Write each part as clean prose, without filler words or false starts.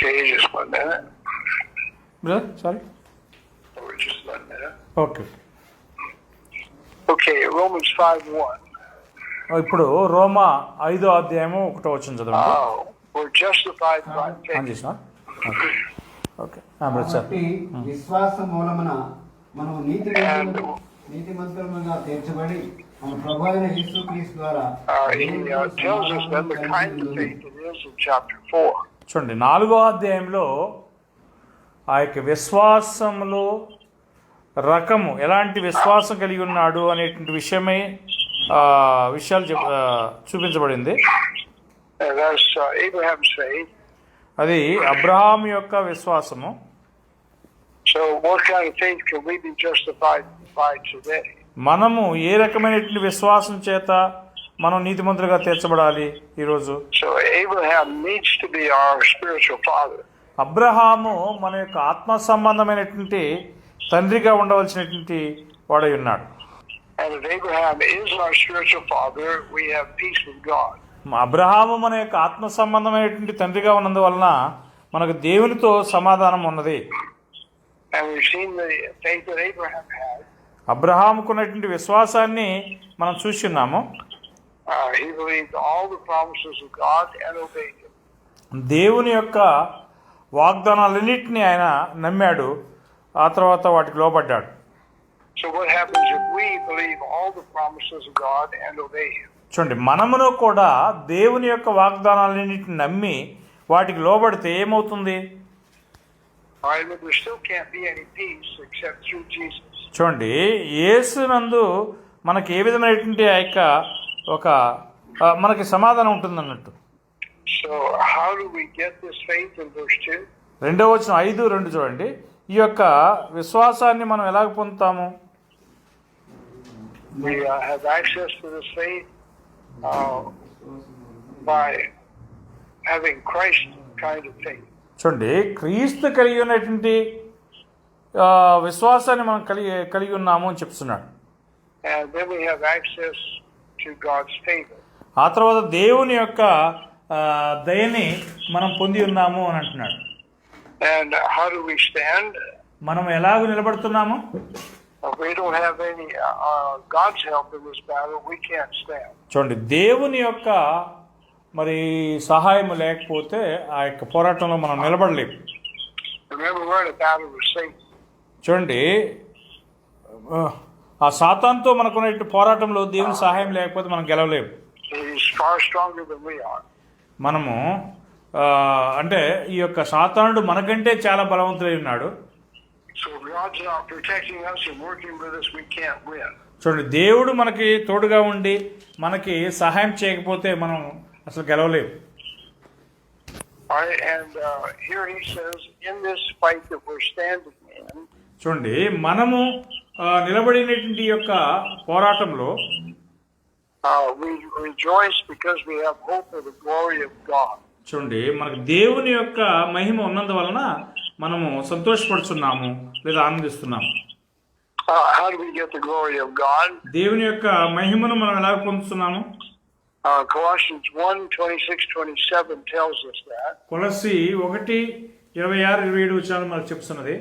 Okay, just 1 minute. Brother, sorry. Or just 1 minute. Okay. Okay, Romans 5:1. ఇప్పుడు రోమా 5:1 చదవండి. We're justified by faith. అందిస్తున్నా. Okay. కాబట్టి విశ్వాసం మూలమున మనం నీతిమంతులుగా తీర్చబడి మన ప్రభు అయిన యేసుక్రీస్తు ద్వారా He tells us then the kind of faith it is in chapter 4. చూడండి 4వ అధ్యాయంలో ఆ యొక్క విశ్వాసంలో రకము ఎలాంటి విశ్వాసం కలిగి ఉన్నాడు అనేటువంటి విషయమై విషయాలు చూపించబడింది. Abraham's faith. అది అబ్రహాము యొక్క విశ్వాసము. So what kind of faith can we be justified by today? మనము ఏ రకమైనటువంటి విశ్వాసం చేత మనం నీతిమంతులుగా తీర్చబడాలి ఈరోజు? So Abraham needs to be our spiritual father. Abraham మన యొక్క ఆత్మ సంబంధమైనటువంటి తండ్రిగా ఉండవలసినటువంటి వాడై ఉన్నాడు. And if Abraham is our spiritual father, we have peace with God. Abraham మన యొక్క ఆత్మ సంబంధమైనటువంటి తండ్రిగా ఉన్నందువలన మనకు దేవునితో సమాధానం ఉన్నది. And we've seen the faith that Abraham had. అబ్రహాముకున్నటువంటి విశ్వాసాన్ని మనం చూస్తున్నాము. He believed all the promises of God and obeyed them. దేవుని యొక్క వాగ్దానాలన్నింటినీ ఆయన నమ్మాడు, ఆ తర్వాత వాటికి లోబడ్డాడు. So what happens if we believe all the promises of God and obey Him? చూడండి, మనమును కూడా దేవుని యొక్క వాగ్దానాలన్నింటిని నమ్మి వాటికి లోబడితే ఏమవుతుంది? All right, but there still can't be any peace except through Jesus. చూడండి, యేసునందు మనకి ఏ విధమైనటువంటి ఆ యొక్క మనకి సమాధానం ఉంటుందన్నట్టు. So how do we get this faith in verse 2? 5:2 చూడండి. ఈ యొక్క విశ్వాసాన్ని మనం ఎలాగ పొందుతాము? We have access to this faith by having Christ kind of faith. చూడండి, క్రీస్తు కలిగి ఉన్నటువంటి విశ్వాసాన్ని మనం కలిగి ఉన్నాము అని చెప్తున్నాడు. And then we have access to God's favor. ఆ తర్వాత దేవుని యొక్క దయని మనం పొంది ఉన్నాము అని అంటున్నాడు. And how do we stand? మనం ఎలాగ నిలబడుతున్నాము? If we don't have any God's help in this battle, we can't stand. చూడండి, దేవుని యొక్క మరి సహాయం లేకపోతే ఆ యొక్క పోరాటంలో మనం నిలబడలేము. Remember, we're in a battle with Satan. చూడండి, ఆ సాతానుతో మనకున్న పోరాటంలో దేవుని సహాయం లేకపోతే మనం గెలవలేము. He's far stronger than we are. మనము అంటే ఈ యొక్క సాతానుడు మనకంటే చాలా బలవంతుడై ఉన్నాడు. So if God's not protecting us and working with us, we can't win. చూడండి, దేవుడు మనకి తోడుగా ఉండి మనకి సహాయం చేయకపోతే మనం అసలు గెలవలేము. All right, and here he says, in this fight that we're standing in, చూడండి, మనము నిలబడినటువంటి యొక్క పోరాటంలో we rejoice because we have hope of the glory of God. చూడండి, మనకు దేవుని యొక్క మహిమ ఉన్నందువలన మనము సంతోషపడుతున్నాము లేదా ఆనందిస్తున్నాము. How do we get the glory of God? దేవుని యొక్క మహిమను మనం ఎలా పొందుతున్నాము? Colossians 1:26-27 tells us that. కొలస్సీ 1:26-27 వచనాలు మనకు చెప్తున్నది.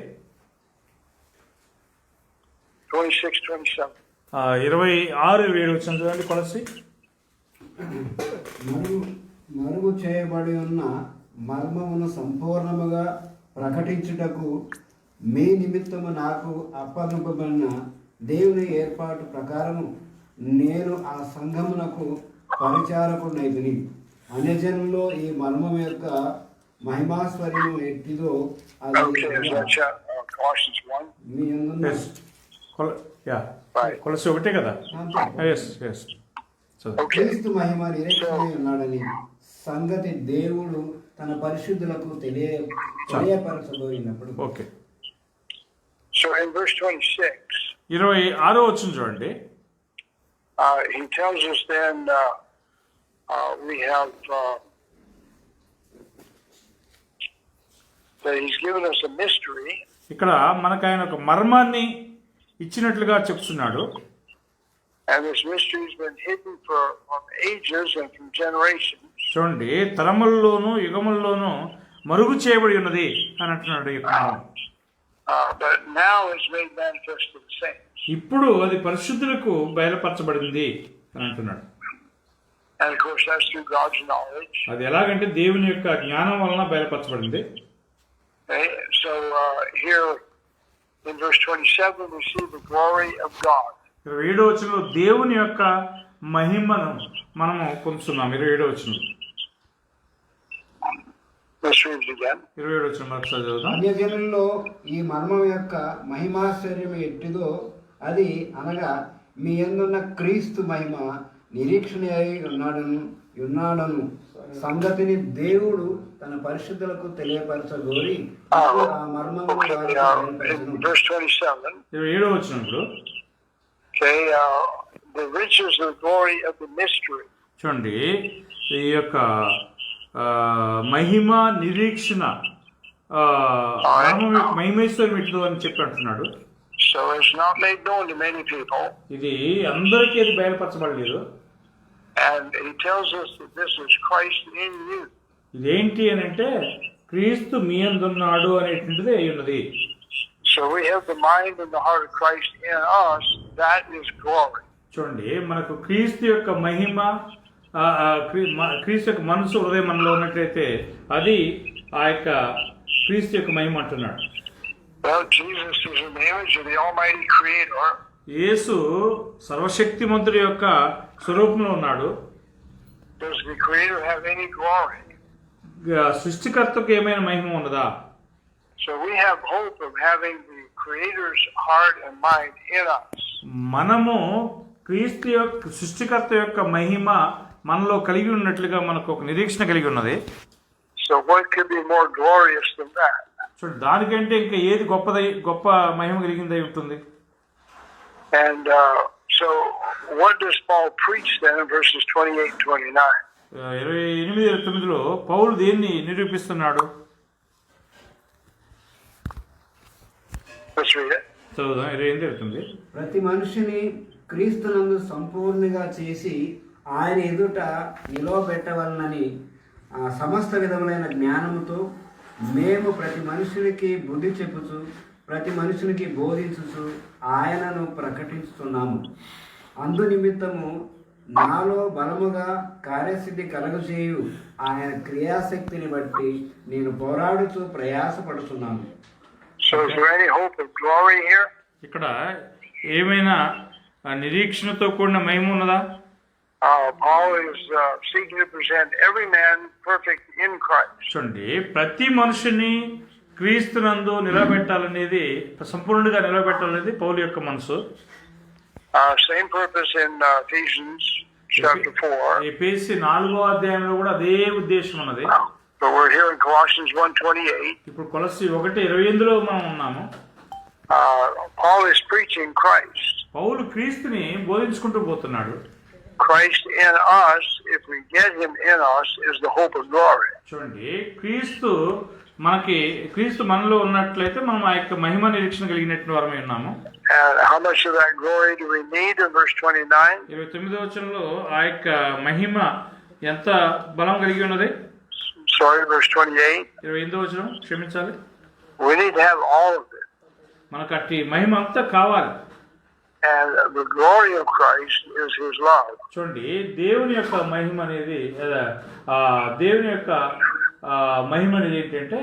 26-27. 26-27 వచనం చూడండి. కొలస్సీ మరుగు చేయబడి ఉన్న మర్మమును సంపూర్ణముగా ప్రకటించుటకు మీ నిమిత్తము నాకు అప్పగింపబడిన దేవుని ఏర్పాటు ప్రకారము నేను ఆ సంఘమునకు పరిచారకుడైతిని. అన్యజనుల్లో ఈ మర్మం యొక్క మహిమాశ్వర్యము ఎట్టిదో అది మీ యందున్న కొలస్సీ 1 కదా. క్రీస్తు మహిమ నిరీక్షణై ఉన్నాడని సంగతి దేవుడు తన పరిశుద్ధులకు తెలియపరచబోయినప్పుడు. ఓకే. So in verse 26, 26వ వచనం చూడండి. he tells us then we have that he's given us a mystery. ఇక్కడ మనకు ఆయన ఒక మర్మాన్ని ఇచ్చినట్లుగా చెప్తున్నాడు. And this mystery has been hidden from ages and from generations. చూడండి, తరముల్లోనూ యుగముల్లోనూ మరుగు చేయబడి ఉన్నది అని అంటున్నాడు ఈ యొక్క మర్మం. But now it's made manifest to the saints. ఇప్పుడు అది పరిశుద్ధులకు బయలుపరచబడింది అని అంటున్నాడు. And of course that's through God's knowledge. అది ఎలాగంటే దేవుని యొక్క జ్ఞానం వలన బయలుపరచబడింది. Okay? So here in verse 27 we see the glory of God. 27వ వచనంలో దేవుని యొక్క మహిమను మనము పొందుతున్నాం. 27వ వచనం. Let's read it again. 27వ వచనం మరొకసారి చదువుదాం. అన్యజనుల్లో ఈ మర్మం యొక్క మహిమాశ్చర్యం ఎట్టిదో అది అనగా మీ యందున్న క్రీస్తు మహిమ నిరీక్షణ అయి ఉన్నాడను సంగతిని దేవుడు తన పరిశుద్ధులకు తెలియపరచగోరి ఆ మర్మము Okay, in verse 27. 27వ వచనం ఇప్పుడు Okay, the riches of the glory of the mystery. చూడండి, ఈ యొక్క మహిమ నిరీక్షణ మహిమేశ్వరం ఇట్లు అని చెప్పి అంటున్నాడు. So it's not made known to many people. ఇది అందరికీ అది బయలుపరచబడలేదు. And he tells us that this is Christ in you. ఇదేంటి అని అంటే క్రీస్తు మీ యందున్నాడు అనేటువంటిది అయి ఉన్నది. So we have the mind and the heart of Christ in us. That is glory. చూడండి, మనకు క్రీస్తు యొక్క మహిమ క్రీస్తు యొక్క మనసు హృదయం మనలో ఉన్నట్లయితే అది ఆ యొక్క క్రీస్తు యొక్క మహిమ అంటున్నాడు. Well, Jesus is in the image of the Almighty Creator. యేసు సర్వశక్తిమంతుడి యొక్క స్వరూపంలో ఉన్నాడు. Does the Creator have any glory? సృష్టికర్తకు ఏమైనా మహిమ ఉన్నదా? So we have hope of having the Creator's heart and mind in us. మనము క్రీస్తు యొక్క సృష్టికర్త యొక్క మహిమ మనలో కలిగి ఉన్నట్లుగా మనకు ఒక నిరీక్షణ కలిగి ఉన్నది. So what could be more glorious than that? చూడండి, దానికంటే ఇంకా ఏది గొప్ప మహిమ కలిగిందై ఉంటుంది. And so what does Paul preach then in verses 28 and 29? 28-29లో పౌలు దేన్ని నిరూపిస్తున్నాడు? Let's read it. చదువుదాం. 28-29. ప్రతి మనిషిని క్రీస్తునందు సంపూర్ణంగా చేసి ఆయన ఎదుట నిలవబెట్టవలనని సమస్త విధములైన జ్ఞానముతో మేము ప్రతి మనుషునికి బుద్ధి చెప్పుచు ప్రతి మనుషునికి బోధించుచు ఆయనను ప్రకటిస్తున్నాము. అందు నిమిత్తము నాలో బలముగా కార్యసిద్ధి కలుగజేయు ఆయన క్రియాశక్తిని బట్టి నేను పోరాడుతూ ప్రయాసపడుతున్నాను. So is there any hope of glory here? ఇక్కడ ఏమైనా నిరీక్షణతో కూడిన మహిమ ఉన్నదా? Paul is seeking to present every man perfect in Christ. చూడండి, ప్రతి మనుషుని క్రీస్తునందు నిలబెట్టాలనేది, సంపూర్ణంగా నిలబెట్టాలనేది పౌలు యొక్క మనసు. Same purpose in Ephesians chapter 4. ఎఫెసీ 4వ అధ్యాయంలో కూడా అదే ఉద్దేశం ఉన్నది. But we're here in Colossians 1:28. ఇప్పుడు కొలస్సీ 1:28లో మనం ఉన్నాము. Paul is preaching Christ. పౌలు క్రీస్తుని బోధించుకుంటూ పోతున్నాడు. Christ in us, if we get him in us, is the hope of glory. చూడండి, క్రీస్తు మనలో ఉన్నట్లయితే మనం ఆ యొక్క మహిమ నిరీక్షణ కలిగినట్టు వారమే ఉన్నాము. And how much of that glory do we need in verse 29? 29వ వచనంలో ఆ యొక్క మహిమ ఎంత బలం కలిగి ఉన్నది? Sorry, verse 28. 28వ వచనం, క్షమించాలి. We need to have all of it. మనకు అట్టి మహిమ అంతా కావాలి. And the glory of Christ is his love. చూడండి, దేవుని యొక్క మహిమ అనేది దేవుని యొక్క మహిమ అనేది ఏంటంటే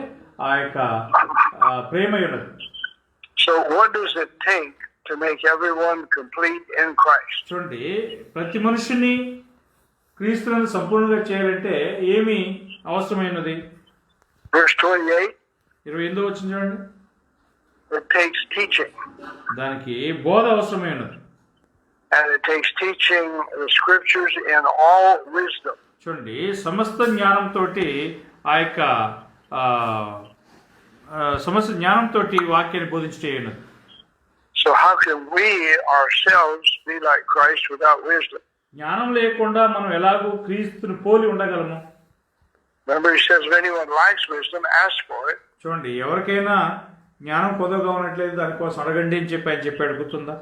ఆ యొక్క ప్రేమ ఉన్నది. So what does it take to make everyone complete in Christ? చూడండి, ప్రతి మనిషిని క్రీస్తునందు సంపూర్ణంగా చేయాలంటే ఏమి అవసరమైనది? Verse 28. 28వ వచనం చూడండి. It takes teaching. దానికి బోధ అవసరమై ఉన్నది. And it takes teaching the scriptures in all wisdom. చూడండి, సమస్త జ్ఞానంతో ఆ యొక్క సమస్త జ్ఞానంతో వాక్యాన్ని బోధించేయను. So how can we ourselves be like Christ without wisdom? జ్ఞానం లేకుండా మనం ఎలాగూ క్రీస్తుని పోలి ఉండగలము? Remember, he says, if anyone lacks wisdom, ask for it. చూడండి, ఎవరికైనా జ్ఞానం కొద్దిగా ఉన్నట్లయితే దానికోసం అడగండి అని చెప్పాడు, గుర్తుందా?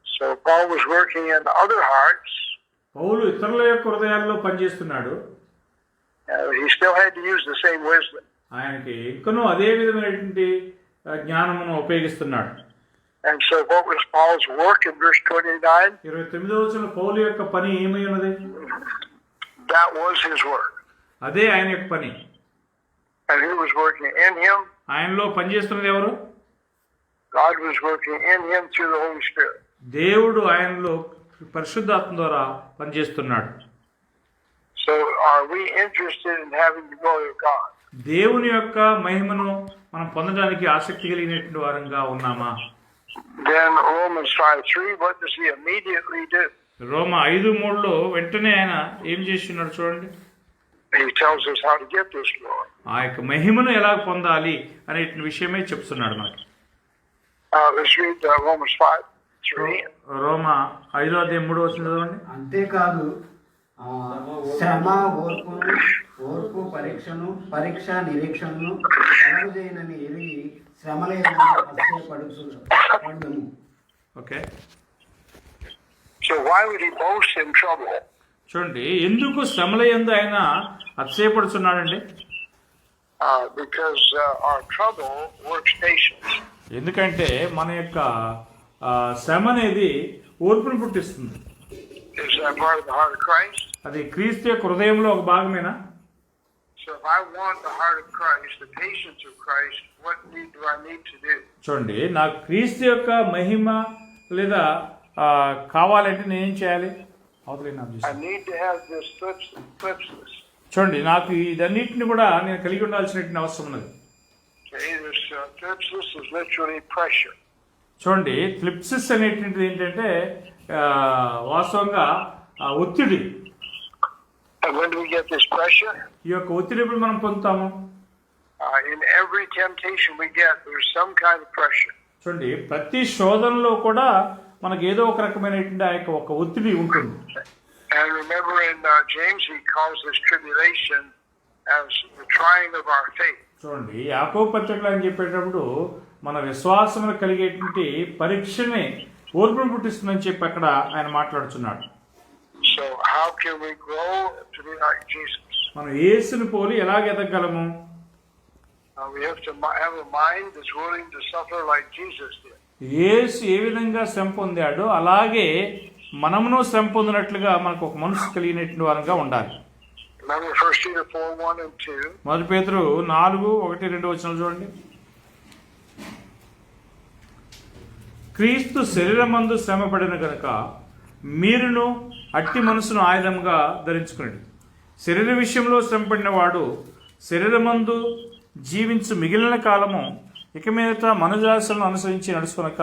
So Paul was working in other hearts. పౌలు ఇతరుల యొక్క హృదయాల్లో పనిచేస్తున్నాడు. He still had to use the same wisdom. ఆయనకి ఇంకనూ అదే విధమైనటువంటి జ్ఞానమును ఉపయోగిస్తున్నాడు. And so what was Paul's work in verse 29? 29వ వచనంలో పౌలు యొక్క పని ఏమై ఉన్నది? That was his work. అదే ఆయన యొక్క పని. And who was working in him? ఆయనలో పనిచేస్తున్నది ఎవరు? God was working in him through the Holy Spirit. దేవుడు ఆయనలో పరిశుద్ధాత్మ ద్వారా పనిచేస్తున్నాడు. So are we interested in having the glory of God? దేవుని యొక్క మహిమను మనం పొందడానికి ఆసక్తి కలిగినటువంటి వారంగా ఉన్నామా? Then Romans 5:3, what does he immediately do? రోమ 5:3లో వెంటనే ఆయన ఏం చేస్తున్నాడు చూడండి. He tells us how to get this glory. ఆ యొక్క మహిమను ఎలా పొందాలి అనే విషయమే చెప్తున్నాడు మనకి. Let's read Romans 5:3. రోమ 5:3 చదవండి. అంతేకాదు శ్రమ ఓర్పు పరీక్ష నిరీక్షణను కలుగజేయనని ఎరిగి శ్రమల పడము. Okay, So why would he boast in trouble? చూడండి ఎందుకు శ్రమల యందు ఆయన అతిశయపడుతున్నాడండి? Because our trouble works patience. ఎందుకంటే మన యొక్క శ్రమ అనేది ఓర్పును పుట్టిస్తుంది. Is that part of the heart of Christ? అది క్రీస్తు యొక్క హృదయంలో ఒక భాగమేనా? So if I want the heart of Christ, the patience of Christ, what do I need to do? చూడండి, నాకు క్రీస్తు యొక్క మహిమ లేదా కావాలంటే నేనేం చేయాలి? I need to have this thlipsis. చూడండి, నాకు ఇదన్నిటిని కూడా నేను కలిగి ఉండాల్సినటువంటి అవసరం ఉన్నది. Okay, this thlipsis is literally pressure. చూడండి, థ్లిప్సిస్ అనేటువంటిది ఏంటంటే వాస్తవంగా ఒత్తిడి. And when do we get this pressure? ఈ యొక్క ఒత్తిడి ఎప్పుడు మనం పొందుతాము? In every temptation we get, there's some kind of pressure. చూడండి, ప్రతి శోధనలో కూడా మనకు ఏదో ఒక రకమైనటువంటి ఆ యొక్క ఒక ఒత్తిడి ఉంటుంది. And remember in James, he calls this tribulation as the trying of our faith. చూడండి, యాకోబు పత్రికలో అని చెప్పేటప్పుడు మన విశ్వాసమును కలిగేటువంటి పరీక్షనే ఓర్పును పుట్టిస్తుందని చెప్పి అక్కడ ఆయన మాట్లాడుతున్నాడు. So how can we grow to be like Jesus? మనం యేసుని పోలి ఎలాగ ఎదగలము? We have to have a mind that's willing to suffer like Jesus did. యేసు ఏ విధంగా శ్రమ పొందాడో అలాగే మనమును శ్రమ పొందినట్లుగా మనకు ఒక మనసు కలిగినటువంటి వారంగా ఉండాలి. Remember 1 Peter 4:1-2. 1 పేతురు 4:1-2 వచనాలు చూడండి. క్రీస్తు శరీరమందు శ్రమపడిన గనుక మీరును అట్టి మనసును ఆయుధంగా ధరించుకునండి. శరీర విషయంలో శ్రమపడిన వాడు శరీరమందు జీవించు మిగిలిన కాలము ఇక మీదట మనుజాసలను అనుసరించి నడుచుకొనక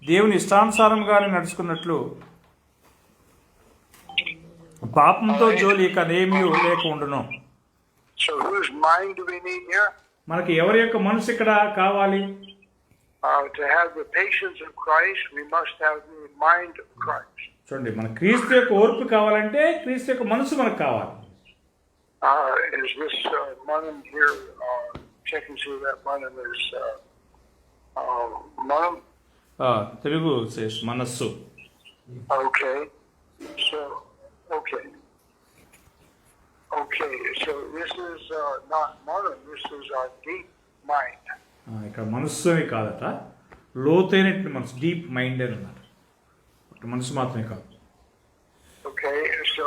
దేవుని ఇష్టానుసారంగానే నడుచుకున్నట్లు పాపంతో జోలి ఇక నేమీ లేక ఉండును. So whose mind do we need here? మనకి ఎవరి యొక్క మనసు ఇక్కడ కావాలి? To have the patience of Christ, we must have the mind of Christ. చూడండి, మన క్రీస్తు యొక్క ఓర్పు కావాలంటే క్రీస్తు యొక్క మనసు మనకు కావాలి. Is this manam here? Check and see that manam is manam. Telugu మనస్సు. Okay. So okay. So this is not manam. This is our deep mind. ఇక్కడ మనస్సు అని కాదట, లోతైనటువంటి మనసు, డీప్ మైండ్ అని అన్నారు. మనసు మాత్రమే కాదు. Okay, so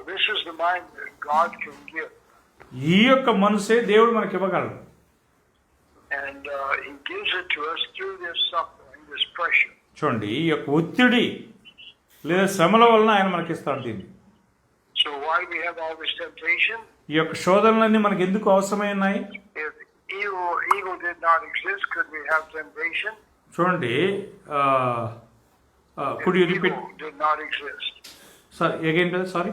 this is the mind that God can give. ఈ యొక్క మనసే దేవుడు మనకి ఇవ్వగలడు. And he gives it to us through this suffering, this pressure. చూడండి, ఈ యొక్క ఒత్తిడి లేదా శ్రమల వలన ఆయన మనకి ఇస్తాడు దీన్ని. So why do we have all this temptation? ఈ యొక్క శోధనలన్నీ మనకి ఎందుకు అవసరమై ఉన్నాయి? If evil did not exist, could we have temptation? చూడండి, could you repeat? Evil did not exist. Sorry, again, sorry.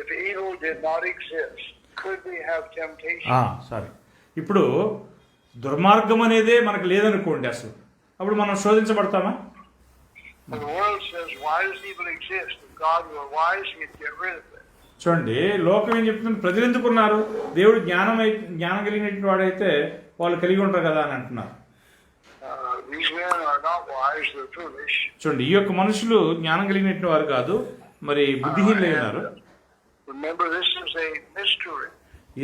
If evil did not exist, could we have temptation? Sorry. ఇప్పుడు దుర్మార్గం అనేదే మనకు లేదనుకోండి, అసలు అప్పుడు మనం శోధించబడతామా? The world says, why does evil exist? If God were wise, he'd get rid of it. చూడండి, లోకం ఏం చెప్తుంది? ప్రజలు ఎందుకున్నారు? దేవుడు జ్ఞానం కలిగినటువంటి వాడైతే వాళ్ళు కలిగి ఉంటారు కదా అని అంటున్నారు. These men are not wise, they're foolish. చూడండి, ఈ యొక్క మనుషులు జ్ఞానం కలిగినటువంటి వారు కాదు, మరి బుద్ధిహీనులై ఉన్నారు. Remember, this is a mystery.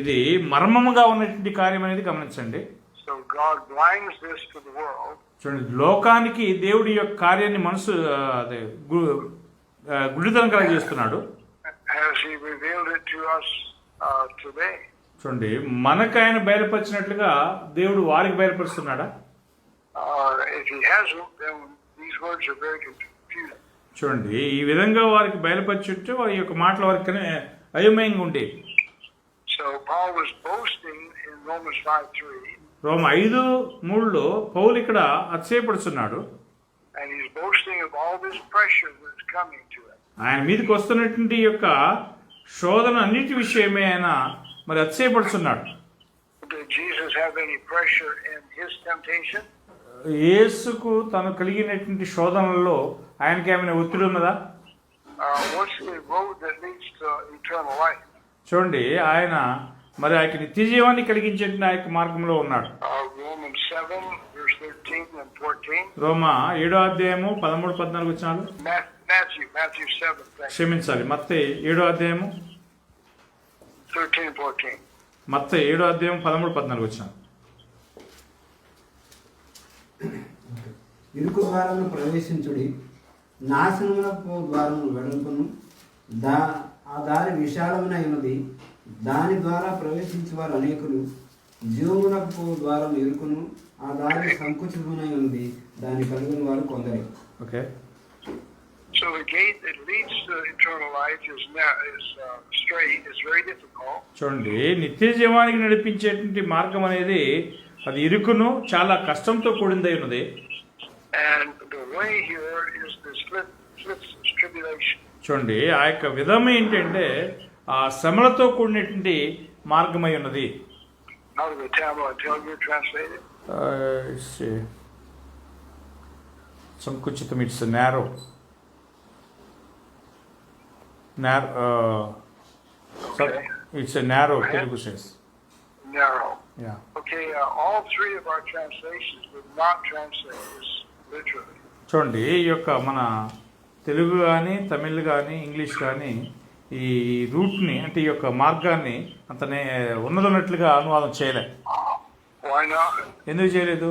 ఇది మర్మముగా ఉన్నటువంటి కార్యం అనేది గమనించండి. So God blinds this to the world. చూడండి, లోకానికి దేవుడి యొక్క కార్యాన్ని గుడితనం కలగజేస్తున్నాడు. Has He revealed it to us today? చూడండి, మనకు ఆయన బయలుపరిచినట్లుగా దేవుడు వారికి బయలుపరుస్తున్నాడా? If He hasn't, then these words are very confusing. చూడండి, ఈ విధంగా వారికి బయలుపరిచుంటే వారి యొక్క మాటల వారికి అయోమయంగా ఉండేవి. So Paul was boasting in Romans 5:3. రోమ 5:3 పౌలు ఇక్కడ అతిశయపడుతున్నాడు. And he's boasting of all this pressure that's coming to him. ఆయన మీదకి వస్తున్నటువంటి యొక్క శోధన అన్నిటి విషయమే ఆయన మరి అతిశయపడుతున్నాడు. Did Jesus have any pressure in his temptation? యేసుకు తను కలిగినటువంటి శోధనల్లో ఆయనకి ఏమైనా ఒత్తిడి ఉన్నదా? What's the road that leads to eternal life? చూడండి, ఆయన మరి ఆయనకి నిత్య జీవాన్ని కలిగించే ఆ యొక్క మార్గంలో ఉన్నాడు. Romans 7:13 and 14. రోమా 7:13-14 వచనాలు. Matthew 7. క్షమించాలి, మత్తయి 7:13 13-14. మత్తయి 7:13-14 వచనాలు. ఇరుకు ద్వారమును ప్రవేశించుడి, నాశనమునకు ద్వారమును వెడల్పును, ఆ దారి విశాలమునైనది, దాని ద్వారా ప్రవేశించే వారు అనేకులు. జీవమునకు ద్వారం ఇరుకును, ఆ దారి సంకుచితమునై ఉన్నది, దాన్ని కలిగిన వారు కొందరే. Okay. So the gate that leads to eternal life is straight. It's very difficult. చూడండి, నిత్య జీవానికి నడిపించేటువంటి మార్గం అనేది అది ఇరుకును, చాలా కష్టంతో కూడిందై ఉన్నది. And the way here is this flip tribulation. చూడండి, ఆ యొక్క విధం ఏంటంటే ఆ శ్రమలతో కూడినటువంటి మార్గమై ఉన్నది. How do the Tamil and Telugu translate it? సంకుచితం, it's narrow. It's a narrow, Telugu says. Narrow. Yeah. Okay, all three of our translations would not translate this literally. చూడండి, ఈ యొక్క మన తెలుగు కానీ తమిళ్ కానీ ఇంగ్లీష్ కానీ ఈ రూట్ని అంటే ఈ యొక్క మార్గాన్ని అంతనే ఉన్నదన్నట్లుగా అనువాదం చేయలే. Why not? ఎందుకు చేయలేదు?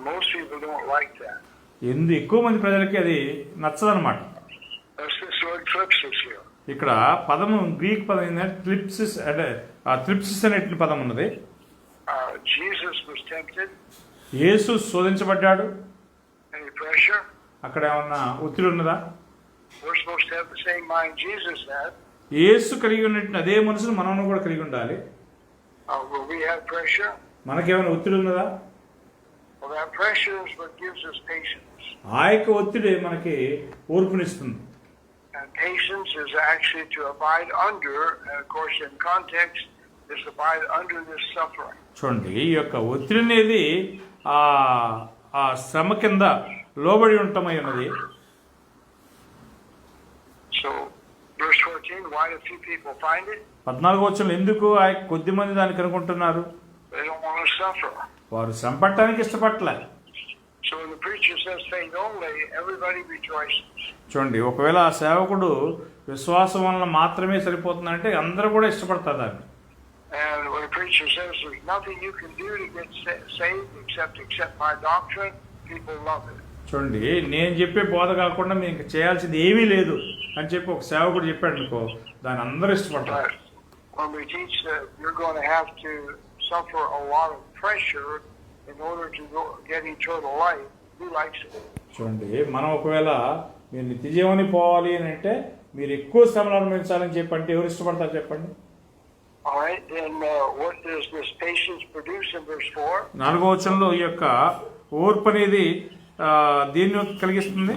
Most people don't like that. ఎక్కువ మంది ప్రజలకి అది నచ్చదనమాట. This word flipsis here. ఇక్కడ పదము గ్రీక్ పదం ఏంటంటే ట్రిప్సిస్, అంటే ట్రిప్సిస్ అనేటువంటి పదం ఉన్నది. Jesus was tempted. Yesu శోధించబడ్డాడు. Any pressure? అక్కడ ఏమన్నా ఒత్తిడి ఉన్నదా? We're supposed to have the same mind Jesus had. యేసు కలిగి ఉన్నట్టు అదే మనసును మనం కూడా కలిగి ఉండాలి. Will we have pressure? మనకేమైనా ఒత్తిడి ఉన్నదా? Well, that pressure is what gives us patience. ఆ యొక్క ఒత్తిడి మనకి ఓర్పునిస్తుంది. And patience is actually to abide under, and of course in context, is to abide under this suffering. చూడండి, ఈ యొక్క ఒత్తిడి అనేది ఆ శ్రమ కింద లోబడి ఉండటమై ఉన్నది. So, verse 14, why do few people find it? 14వ వచనంలో ఎందుకు ఆ కొద్ది మంది దానికి అనుకుంటున్నారు? They don't want to suffer. వారు శ్రమ పడటానికి ఇష్టపడలే. So when the preacher says faith only, everybody rejoices. చూడండి, ఒకవేళ ఆ సేవకుడు విశ్వాసం వలన మాత్రమే సరిపోతుందంటే అందరూ కూడా ఇష్టపడతారు దాన్ని. And when the preacher says there's nothing you can do to get saved except accept my doctrine, people love it. చూడండి, నేను చెప్పే బోధ కాకుండా మీకు ఇంకా చేయాల్సింది ఏమీ లేదు అని చెప్పి ఒక సేవకుడు చెప్పాడు అనుకో, దాన్ని అందరూ ఇష్టపడతారు. When we teach that you're going to have to suffer a lot of pressure in order to get eternal life, who likes it? చూడండి, మనం ఒకవేళ మీరు నిత్య జీవానికి పోవాలి అని అంటే మీరు ఎక్కువ శ్రమలు అనుభవించాలని చెప్పంటే ఎవరు ఇష్టపడతారు చెప్పండి? All right, then what does this patience produce in verse 4? 4వ వచనంలో ఈ యొక్క ఓర్పు అనేది దీన్ని కలిగిస్తుంది.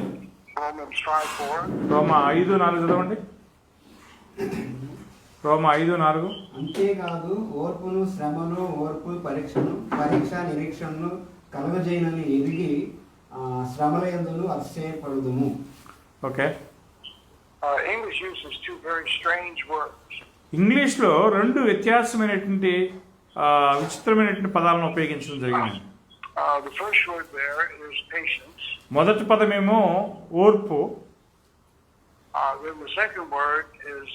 Romans 5:4. రోమా 5:4 చదవండి. రోమా 5:4. అంతేకాదు ఓర్పును శ్రమను ఓర్పు పరీక్ష నిరీక్షణను కలుగజేయనని ఎదిగి శ్రమల యందును అతిశయపడుదుము. Okay. English uses two very strange words. ఇంగ్లీష్లో రెండు వ్యత్యాసమైనటువంటి విచిత్రమైనటువంటి పదాలను ఉపయోగించడం జరిగింది. The first word there is patience. మొదటి పదమేమో ఓర్పు. Then the second word is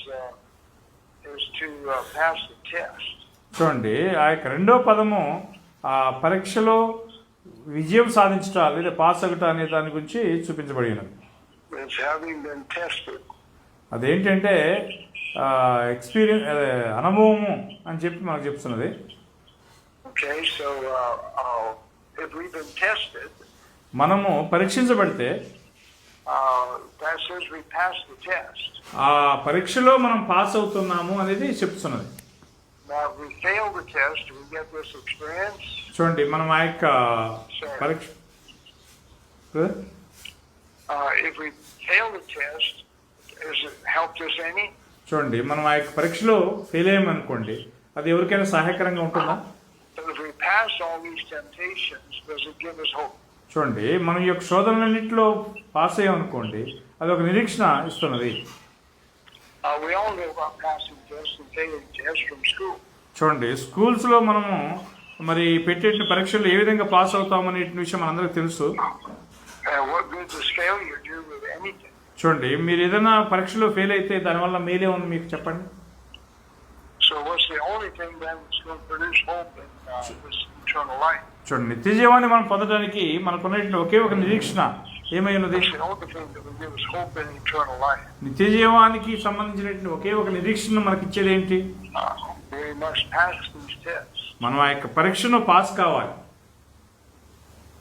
is to pass the test. చూడండి ఆ యొక్క రెండో పదము ఆ పరీక్షలో విజయం సాధించట లేదా పాస్ అగుట అనే దాని గురించి చూపించబడినది. It's having been tested. అదేంటంటే ఎక్స్పీరియన్స్ అనుభవము అని చెప్పి మనకు చెప్తున్నది. Okay, so if we've been tested, మనము పరీక్షించబడితే that says we passed the test. ఆ పరీక్షలో మనం పాస్ అవుతున్నాము అనేది చెప్తున్నది. Now, if we fail the test, we get this experience. చూడండి మనం ఆ యొక్క పరీక్ష If we fail the test, has it helped us any? చూడండి మనం ఆ యొక్క పరీక్షలో ఫెయిల్ అయ్యామనుకోండి అది ఎవరికైనా సహాయకరంగా ఉంటుందా? But if we pass all these temptations, does it give us hope? చూడండి మనం ఈ యొక్క శోధనలన్నింటిలో పాస్ అయ్యామనుకోండి అది ఒక నిరీక్షణ ఇస్తున్నది. We all know about passing tests and failing tests from school. చూడండి స్కూల్స్లో మనము మరి పెట్టే పరీక్షలు ఏ విధంగా పాస్ అవుతామనే విషయం మనందరికీ తెలుసు. What good does failure do with anything? చూడండి మీరు ఏదైనా పరీక్షలో ఫెయిల్ అయితే దానివల్ల మేలే ఉంది మీకు చెప్పండి. So what's the only thing then that's going to produce hope in this eternal life? చూడండి నిత్య జీవాన్ని మనం పొందడానికి మనకున్న ఒకే ఒక నిరీక్షణ ఏమై ఉన్నది? It's the only thing that will give us hope in eternal life. నిత్య జీవానికి సంబంధించినటువంటి ఒకే ఒక నిరీక్షణ మనకి ఇచ్చేది ఏంటి? We must pass these tests. మనం ఆ యొక్క పరీక్షను పాస్ కావాలి.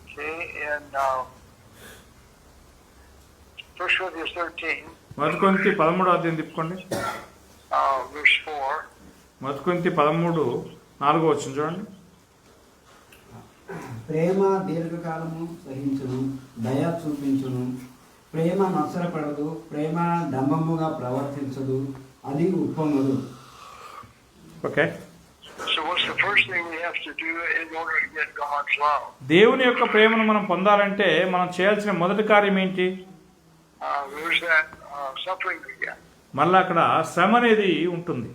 Okay, and 1 Corinthians 13, మొదటి కొరింథీ 13వ అధ్యాయం తిప్పుకోండి. verse 4. మొదటి కొరింథీ 13:4 వచనం చూడండి. ప్రేమ దీర్ఘకాలము సహించును, దయ చూపించును, ప్రేమ నొసరపడదు, ప్రేమ డంబముగా ప్రవర్తించదు, అది ఉప్పొంగదు. Okay, So what's the first thing we have to do in order to get God's love? దేవుని యొక్క ప్రేమను మనం పొందాలంటే మనం చేయాల్సిన మొదటి కార్యం ఏంటి? There's that suffering again. మళ్ళీ అక్కడ శ్రమ అనేది ఉంటుంది.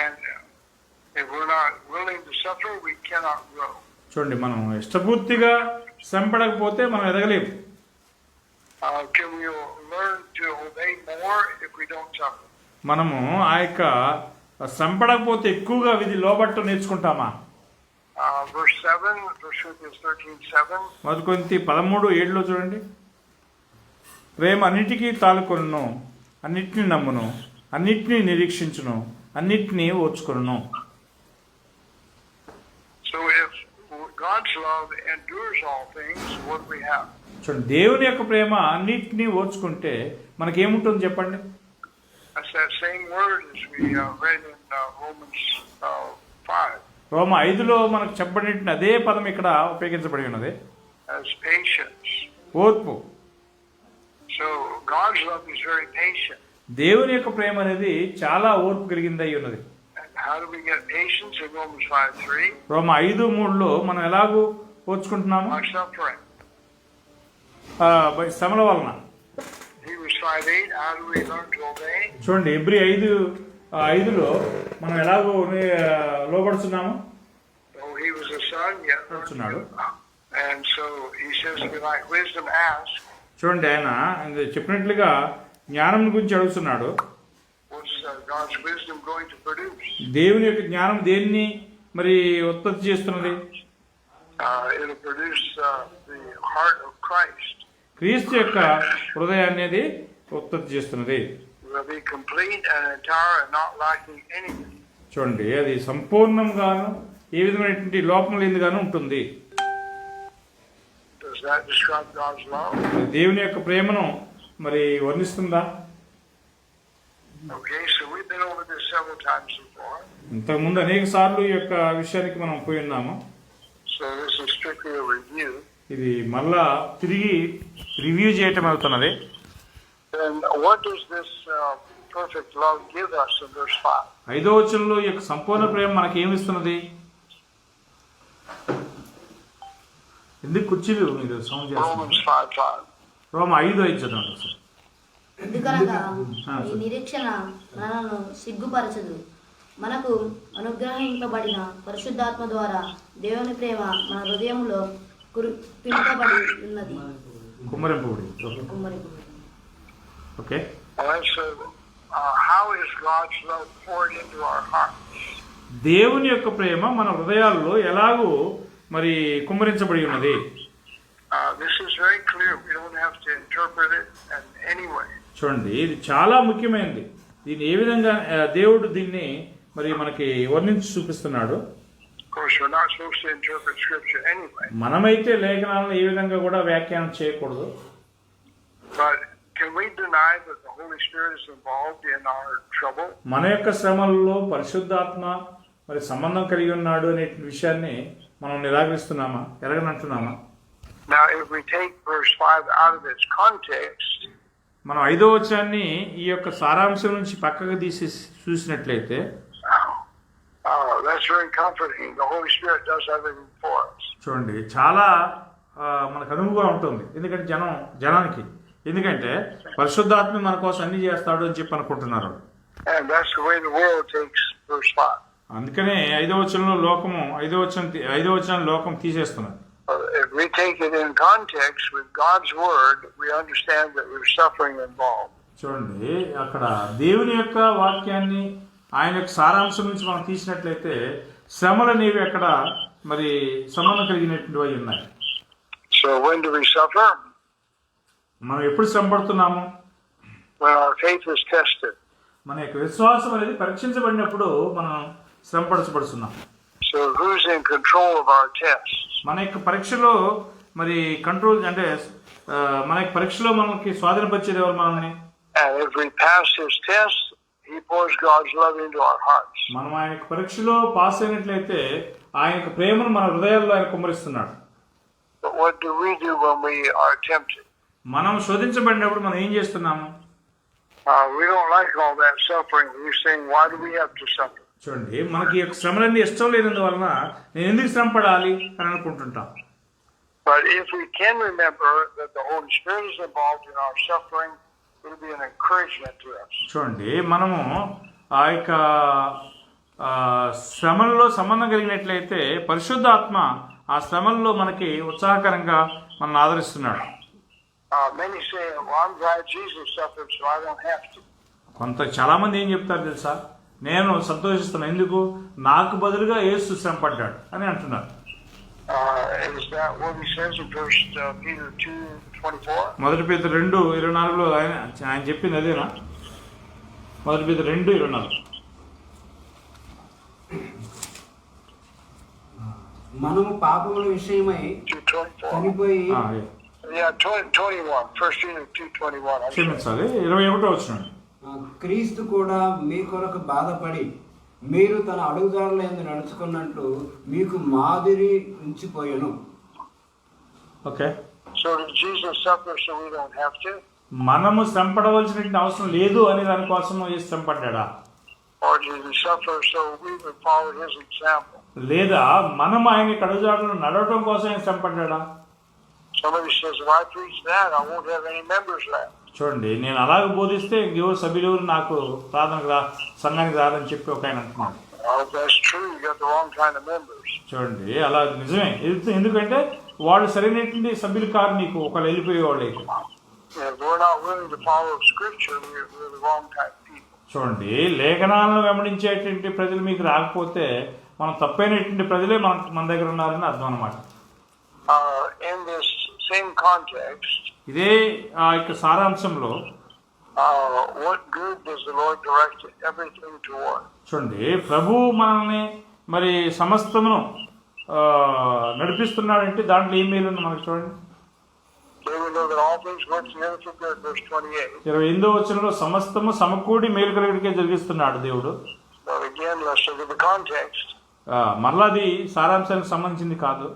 And if we're not willing to suffer, we cannot grow. చూడండి మనం ఇష్టపూర్తిగా శ్రమ పడకపోతే మనం ఎదగలేము. Can we learn to obey more if we don't suffer? మనము ఆ యొక్క శ్రమ పడకపోతే ఎక్కువగా విధి లోబట్టు నేర్చుకుంటామా? Verse 7, 1 Corinthians 13:7. మొదటి కొరింథీ 13:7 చూడండి. ప్రేమ అన్నిటికీ తాలుకొనును, అన్నిటినీ నమ్మును, అన్నిటినీ నిరీక్షించును, అన్నిటినీ ఓర్చుకొనును. So if God's love endures all things, what do we have? చూడండి దేవుని యొక్క ప్రేమ అన్నిటినీ ఓర్చుకుంటే మనకేముంటుంది చెప్పండి? That's that same word as we read in Romans 5. రోమ 5లో మనకు చెప్పబడిన అదే పదం ఇక్కడ ఉపయోగించబడి ఉన్నది. As patience. ఓర్పు. So God's love is very patient. దేవుని యొక్క ప్రేమ అనేది చాలా ఓర్పు కలిగింది అయి ఉన్నది. And how do we get patience in Romans 5:3? రోమ 5:3లో మనం ఎలాగూ ఓర్చుకుంటున్నాము? By suffering. శ్రమల వలన. Hebrews 5:8, how do we learn to obey? చూడండి ఎబ్రీ 5:5లో మనం ఎలాగో లోబడుతున్నాము? Oh, he was a son, yet learned to. And so he says, if you like wisdom, ask. చూడండి ఆయన చెప్పినట్లుగా జ్ఞానం గురించి అడుగుతున్నాడు. What's God's wisdom going to produce? దేవుని యొక్క జ్ఞానం దేన్ని మరి ఉత్పత్తి చేస్తున్నది? It'll produce the heart of Christ. క్రీస్తు యొక్క హృదయాన్ని అనేది ఉత్పత్తి చేస్తున్నది. Will be complete and entire and not lacking anything. చూడండి అది సంపూర్ణంగాను ఏ విధమైనటువంటి లోపం లేనిదిగాను ఉంటుంది. Does that describe God's love? దేవుని యొక్క ప్రేమను మరి వర్ణిస్తుందా? Okay, so we've been over this several times before. ఇంతకుముందు అనేక సార్లు ఈ యొక్క విషయానికి మనం పోయి ఉన్నాము. So this is strictly a review. ఇది మళ్ళా తిరిగి రివ్యూ చేయటం అవుతున్నది. And what does this perfect love give us in verse 5? 5వ వచనంలో ఈ యొక్క సంపూర్ణ ప్రేమ మనకి ఏమి ఇస్తున్నది? ఎందుకు కుర్చీలు మీరు సౌండ్ చేస్తున్నారు? Romans 5:5. రోమ 5:5 చదవండి సార్. ఎందుకనగా ఈ నిరీక్షణ మనను సిగ్గుపరచదు, మనకు అనుగ్రహింపబడిన పరిశుద్ధాత్మ ద్వారా దేవుని ప్రేమ మన హృదయంలో కురిపింపబడి ఉన్నది. కుమ్మరింపబడి. Okay. how is God's love poured into our hearts? దేవుని యొక్క ప్రేమ మన హృదయాల్లో ఎలాగూ మరి కుమ్మరించబడి ఉన్నది. This is very clear. We don't have to interpret it in any way. చూడండి, ఇది చాలా ముఖ్యమైనది. దీన్ని ఏ విధంగా దేవుడు దీన్ని మరి మనకి వర్ణించి చూపిస్తున్నాడు. Of course, we're not supposed to interpret Scripture anyway. మనమైతే లేఖనాలను ఏ విధంగా కూడా వ్యాఖ్యానం చేయకూడదు. But can we deny that the Holy Spirit is involved in our trouble? మన యొక్క శ్రమల్లో పరిశుద్ధాత్మ మరి సంబంధం కలిగి ఉన్నాడు అనే విషయాన్ని మనం నిరాకరిస్తున్నామా, ఎరగనంటున్నామా? Now, if we take verse 5 out of its context, మనం 5వ వచనాన్ని ఈ యొక్క సారాంశం నుంచి పక్కకు తీసి చూసినట్లయితే that's very comforting. The Holy Spirit does everything for us. చూడండి, చాలా మనకు అనువుగా ఉంటుంది. ఎందుకంటే జనానికి ఎందుకంటే పరిశుద్ధాత్మ మన కోసం అన్ని చేస్తాడు అని చెప్పి అనుకుంటున్నారు. And that's the way the world takes verse 5. అందుకనే 5వ వచనం లోకం తీసేస్తున్నారు. If we take it in context with God's word, we understand that there's suffering involved. చూడండి, అక్కడ దేవుని యొక్క వాక్యాన్ని ఆయన యొక్క సారాంశం నుంచి మనం తీసినట్లయితే శ్రమలు అనేవి అక్కడ మరి సంబంధం కలిగినటువంటి ఉన్నాయి. So when do we suffer? మనం ఎప్పుడు శ్రమపడుతున్నాము? When our faith is tested. మన యొక్క విశ్వాసం అనేది పరీక్షించబడినప్పుడు మనం శ్రమపరచబడుతున్నాం. So who's in control of our tests? మన యొక్క పరీక్షలో మరి కంట్రోల్ అంటే మన యొక్క పరీక్షలో మనకి స్వాధీనపరిచేది ఎవరు మనల్ని? And if we pass his test, he pours God's love into our hearts. మనం ఆయన యొక్క పరీక్షలో పాస్ అయినట్లయితే ఆయన యొక్క ప్రేమను మన హృదయాల్లో ఆయన కుమ్మరిస్తున్నాడు. But what do we do when we are tempted? మనం శోధించబడినప్పుడు మనం ఏం చేస్తున్నాము? We don't like all that suffering. We're saying, why do we have to suffer? చూడండి, మనకి ఈ యొక్క శ్రమలన్నీ ఇష్టం లేనందువలన నేను ఎందుకు శ్రమ పడాలి అని అనుకుంటుంటాం. But if we can remember that the Holy Spirit is involved in our suffering, it will be an encouragement to us. చూడండి, మనము ఆ యొక్క శ్రమల్లో సంబంధం కలిగినట్లయితే పరిశుద్ధాత్మ ఆ శ్రమల్లో మనకి ఉత్సాహకరంగా మనల్ని ఆదరిస్తున్నాడు. Many say, well, I'm glad Jesus suffered, so I don't have to. చాలా మంది ఏం చెప్తారు తెలుసా? నేను సంతోషిస్తున్నా, ఎందుకు నాకు బదులుగా యేసు శ్రమ పడ్డాడు అని అంటున్నారు. Is that what he says in Peter 2:24? మొదటి పేతురు 2:24 ఆయన చెప్పింది అదేనా? మొదటి పేతురు 2:24 మనము పాపముల విషయమై చనిపోయి 21. 1 Peter 2:21. క్షమించాలి, 21వ వచనం. క్రీస్తు కూడా మీ కొరకు బాధపడి మీరు తన అడుగుజాడల యందు నడుచుకున్నట్టు మీకు మాదిరి ఉంచిపోయాను. Okay, So did Jesus suffer so we don't have to? మనము శ్రమ పడవలసిన అవసరం లేదు అని దానికోసం శ్రమ పడ్డా? Or did he suffer so we would follow his example? లేదా మనం ఆయన అడుగుజాడలను నడవటం కోసం శ్రమ పడ్డా? Somebody says, if I preach that, I won't have any members left. చూడండి, నేను అలాగ బోధిస్తే ఎవరు సభ్యులు నాకు ప్రార్థనకు సంఘానికి రాదని చెప్పి ఒక ఆయన అంటున్నాడు. That's true. You got the wrong kind of members. చూడండి, అలా నిజమే. ఎందుకంటే వాళ్ళు సరైనటువంటి సభ్యులు కాదు, నీకు ఒకళ్ళు వెళ్ళిపోయేవాళ్ళు అయితే. If we're not willing to follow Scripture, we're the wrong kind of people. చూడండి, లేఖనాలను వెంబడించేటువంటి ప్రజలు మీకు రాకపోతే మనం తప్పైనటువంటి ప్రజలే మన దగ్గర ఉన్నారని అర్థం అన్నమాట. In this same context, ఇదే ఆ యొక్క సారాంశంలో what good does the Lord direct everything toward? చూడండి, ప్రభువు మనల్ని మరి సమస్తమును నడిపిస్తున్నాడంటే దాంట్లో ఏం మేలు ఉంది మనకు? చూడండి, 28వ వచనంలో సమస్తము సమకూడి మేలు కలుగుడికే జరిగిస్తున్నాడు దేవుడు. మరలాది సారాంశానికి సంబంధించింది కాదు.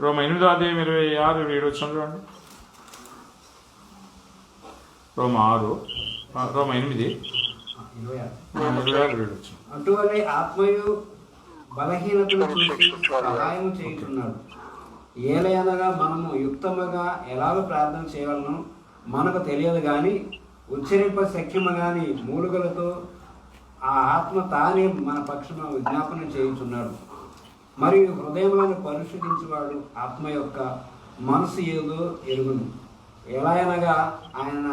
రోమ 8:26-27 చూడండి. రోమ 8:26-27 అటువలే ఆత్మయు బలహీనతను చూసి సహాయం చేయుచున్నాడు. ఏలయనగా మనము యుక్తముగా ఎలాగ ప్రార్థన చేయవలను మనకు తెలియదు కానీ ఉచ్చరింప శక్యము కానీ మూలుగలతో ఆ ఆత్మ తానే మన పక్షమున విజ్ఞాపన చేయుచున్నాడు. మరియు హృదయములను పరిశోధించువాడు ఆత్మ యొక్క మనసు ఏదో ఎరుగును. ఎలా అనగా ఆయన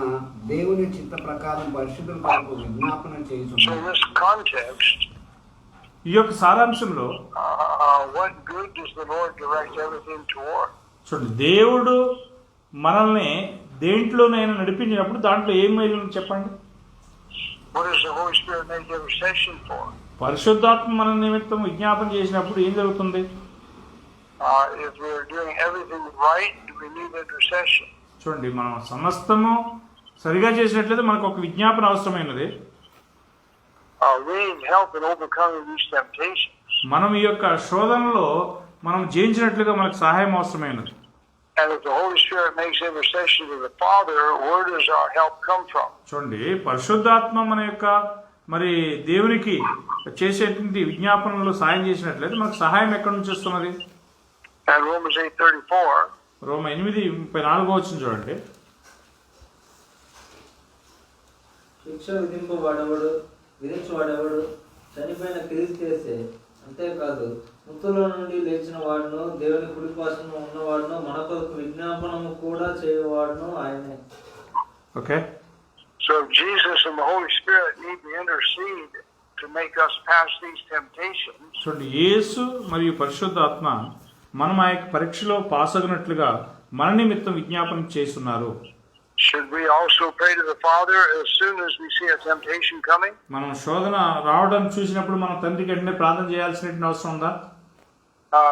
దేవుని చిత్త ప్రకారం పరిశుద్ధుల కొరకు విజ్ఞాపన So in చేయుచున్నాడు. this context, ఈ యొక్క సారాంశంలో what good does the Lord direct everything toward? చూడండి, దేవుడు మనల్ని దేంట్లోనైనా నడిపించినప్పుడు దాంట్లో ఏం మేలు చెప్పండి. What does the Holy Spirit make intercession for? పరిశుద్ధాత్మ మన నిమిత్తం విజ్ఞాపన చేసినప్పుడు ఏం జరుగుతుంది? If we're doing everything right, do we need intercession? చూడండి, మనం సమస్తము సరిగా చేసినట్లయితే మనకు ఒక విజ్ఞాపన అవసరమైనది. We need help in overcoming these temptations. మనం ఈ యొక్క శోధనలో మనం జయించినట్లుగా మనకు సహాయం అవసరమైనది. And if the Holy Spirit makes intercession to the Father, where does our help come from? చూడండి, పరిశుద్ధాత్మ మన యొక్క మరి దేవునికి చేసేటువంటి విజ్ఞాపనలో సాయం చేసినట్లయితే మనకు సహాయం ఎక్కడి నుంచి వస్తున్నది? And Romans 8:34. రోమ 8:34 వచ్చింది చూడండి. శిక్ష విధించబడేవాడు చనిపోయిన క్రీస్తు చేసే, అంతేకాదు మృతుల నుండి లేచిన వాడును దేవుని కుడిపార్శ్వన ఉన్నవాడును మన కొరకు విజ్ఞాపనము కూడా చేయవాడును ఆయనే. Okay, So Jesus and the Holy Spirit need to intercede to make us pass these temptations. చూడండి, యేసు మరియు పరిశుద్ధాత్మ మనం ఆ యొక్క పరీక్షలో పాస్ అగినట్లుగా మన నిమిత్తం విజ్ఞాపన చేస్తున్నారు. Should we also pray to the Father as soon as we see a temptation coming? మనం శోధన రావడం చూసినప్పుడు మనం తండ్రికి వెంటనే ప్రార్థన చేయాల్సిన అవసరం ఉందా?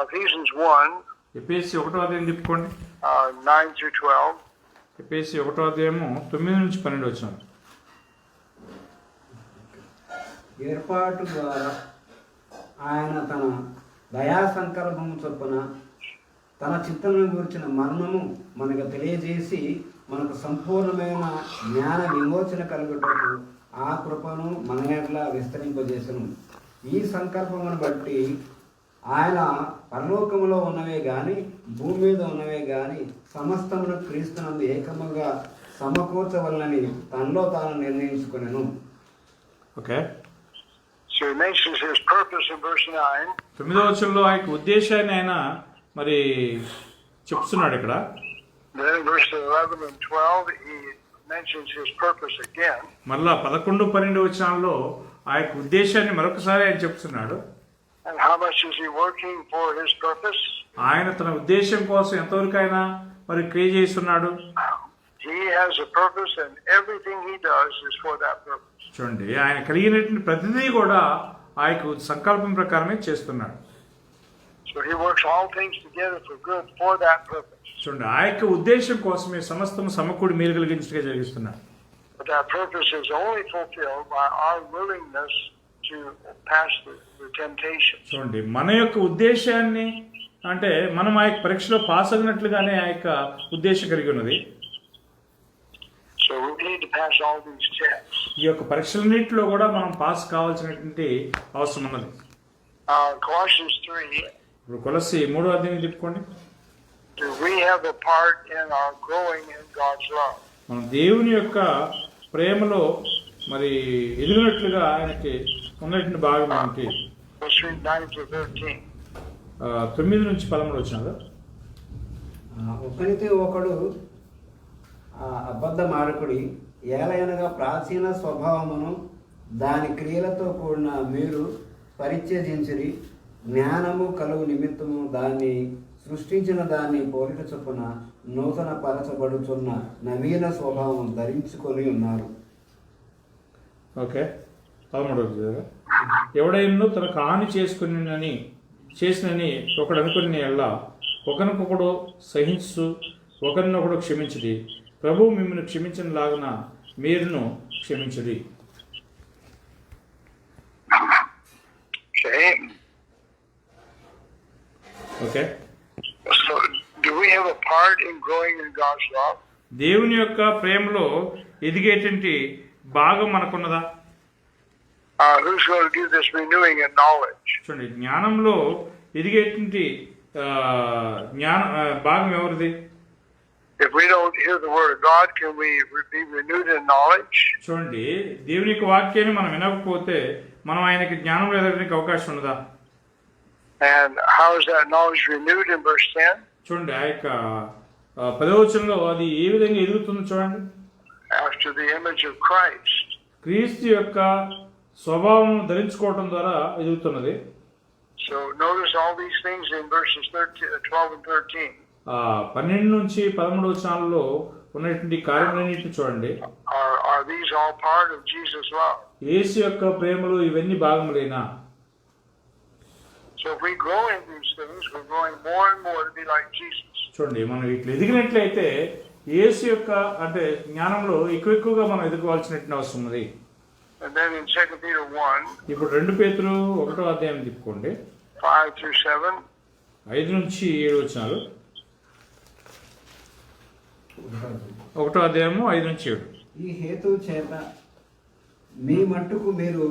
Ephesians 1, ఎఫెసీ 1 తిప్పుకోండి. 9-12. ఎఫెసీ 1:9-12 వచ్చినారు. ఏర్పాటు ద్వారా ఆయన తన దయా సంకల్పము చొప్పున తన చిత్తమును గురించిన మర్మము మనకు తెలియజేసి మనకు సంపూర్ణమైన జ్ఞాన విమోచన కలుగుటకు ఆ కృపను మన ఎట్లా విస్తరింపజేసను. ఈ సంకల్పమును బట్టి ఆయన పరలోకములో ఉన్నవే గాని భూమి మీద ఉన్నవే గాని సమస్తమును క్రీస్తునందు ఏకముగా సమకూర్చవలనని తనలో తాను నిర్ణయించుకునేను. Okay, So he mentions his purpose in verse 9. 9వ వచనంలో ఆ యొక్క ఉద్దేశాన్ని ఆయన మరి చెప్తున్నాడు ఇక్కడ. Then in verses 11 and 12, he mentions his purpose again. మళ్ళా 11-12 వచనాల్లో ఆ యొక్క ఉద్దేశాన్ని మరొకసారి ఆయన చెప్తున్నాడు. And how much is he working for his purpose? ఆయన తన ఉద్దేశం కోసం ఎంతవరకు ఆయన మరి క్రియ చేస్తున్నాడు. He has a purpose and everything he does is for that purpose. చూడండి, ఆయన కలిగినటువంటి ప్రతిదీ కూడా ఆ యొక్క సంకల్పం ప్రకారమే చేస్తున్నాడు. So he works all things together for good for that purpose. చూడండి, ఆ యొక్క ఉద్దేశం కోసమే సమస్తం సమకూడి మేలు కలిగించగా జరిగిస్తున్నాడు. But that purpose is only fulfilled by our willingness to pass the temptation. చూడండి, మన యొక్క ఉద్దేశాన్ని అంటే మనం ఆ యొక్క పరీక్షలో పాస్ అయినట్లుగానే ఆ యొక్క ఉద్దేశం కలిగి ఉన్నది. So we need to pass all these tests. ఈ యొక్క పరీక్షలన్నింటిలో కూడా మనం పాస్ కావాల్సినటువంటి అవసరం ఉన్నది. Colossians 3. ఇప్పుడు కొలస్సీ 3 చెప్పుకోండి. Do we have a part in our growing in God's love? మనం దేవుని యొక్క ప్రేమలో మరి ఎదిగినట్లుగా ఆయనకి ఉన్నటువంటి భాగం మనకి. Let's read 9-13. 9-13 వచ్చినారు. ఒకరితో ఒకడు అబద్ధ మారకుడి ఏలయనగా ప్రాచీన స్వభావమును దాని క్రియలతో కూడిన మీరు పరిత్యజించిరి, జ్ఞానము కలుగు నిమిత్తము దాన్ని సృష్టించిన దాన్ని పోలిక చొప్పున నూతన పరచబడుచున్న నవీన స్వభావం ధరించుకొని ఉన్నారు. ఓకే, 13 ఎవడైనా తనకు హాని చేసినని ఒకడు అనుకుని ఎల్లా ఒకరినొకడు సహించు ఒకరినొకడు క్షమించుడి, ప్రభు మిమ్మల్ని క్షమించిన లాగున మీరును క్షమించుడి. Okay, So do we have a part in growing in God's love? దేవుని యొక్క ప్రేమలో ఎదిగేటువంటి భాగం మనకున్నదా? Who's going to do this renewing in knowledge? చూడండి, జ్ఞానంలో ఎదిగేటువంటి భాగం ఎవరిది? If we don't hear the word of God, can we be renewed in knowledge? చూడండి, దేవుని యొక్క వాక్యాన్ని మనం వినకపోతే మనం ఆయనకి జ్ఞానంలో ఎదగడానికి అవకాశం ఉన్నదా? And how is that knowledge renewed in verse 10? చూడండి, ఆ యొక్క 10వ వచనంలో అది ఏ విధంగా ఎదుగుతుందో చూడండి. after the image of Christ. క్రీస్తు యొక్క స్వభావం ధరించుకోవడం ద్వారా ఎదుగుతున్నది. So notice all these things in verses 12 and 13. 12 నుంచి 13 వచనాలలో ఉన్నటువంటి కార్యములన్నిటిని చూడండి. Are these all part of Jesus' love? యేసు యొక్క ప్రేమలో ఇవన్నీ భాగములేనా? So if we grow in these things, we're growing more and more to be like Jesus. చూడండి, మనం ఇట్లా ఎదిగినట్లయితే యేసు యొక్క అంటే జ్ఞానంలో ఎక్కువగా మనం ఎదుర్కోవాల్సినటువంటి అవసరం ఉంది. And then in 2 Peter 1, ఇప్పుడు 2 పేతురు 1వ అధ్యాయం తిప్పుకోండి. 5 through 7. 5 నుంచి 7 వచనాలు. 1వ అధ్యాయము 5 నుంచి 7. ఈ హేతువు చేత మీ మట్టుకు మీరు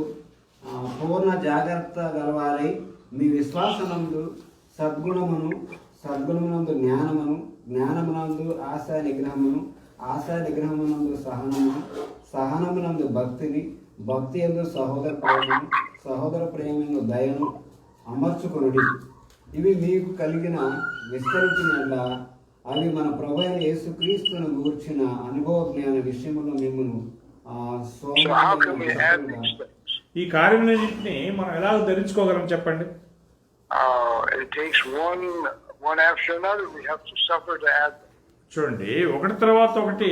పూర్ణ జాగ్రత్త గలవారై మీ విశ్వాసనందు సద్గుణమును, సద్గుణమునందు జ్ఞానమును, జ్ఞానమునందు ఆశా నిగ్రహమును, ఆశా నిగ్రహమునందు సహనమును, సహనమునందు భక్తిని, భక్తి యందు సహోదర ప్రేమను, సహోదర ప్రేమను దయను అమర్చుకొనుడి. ఇవి మీకు కలిగిన విస్తరించిన అవి మన ప్రభువైన యేసుక్రీస్తును గూర్చిన అనుభవ జ్ఞాన విషయంలో మిమ్మల్ని So how can we add these things? ఈ కార్యములన్నింటినీ మనం ఎలా ధరించుకోగలం చెప్పండి? It takes one after another. We have to suffer to add them. చూడండి, ఒకటి తర్వాత ఒకటి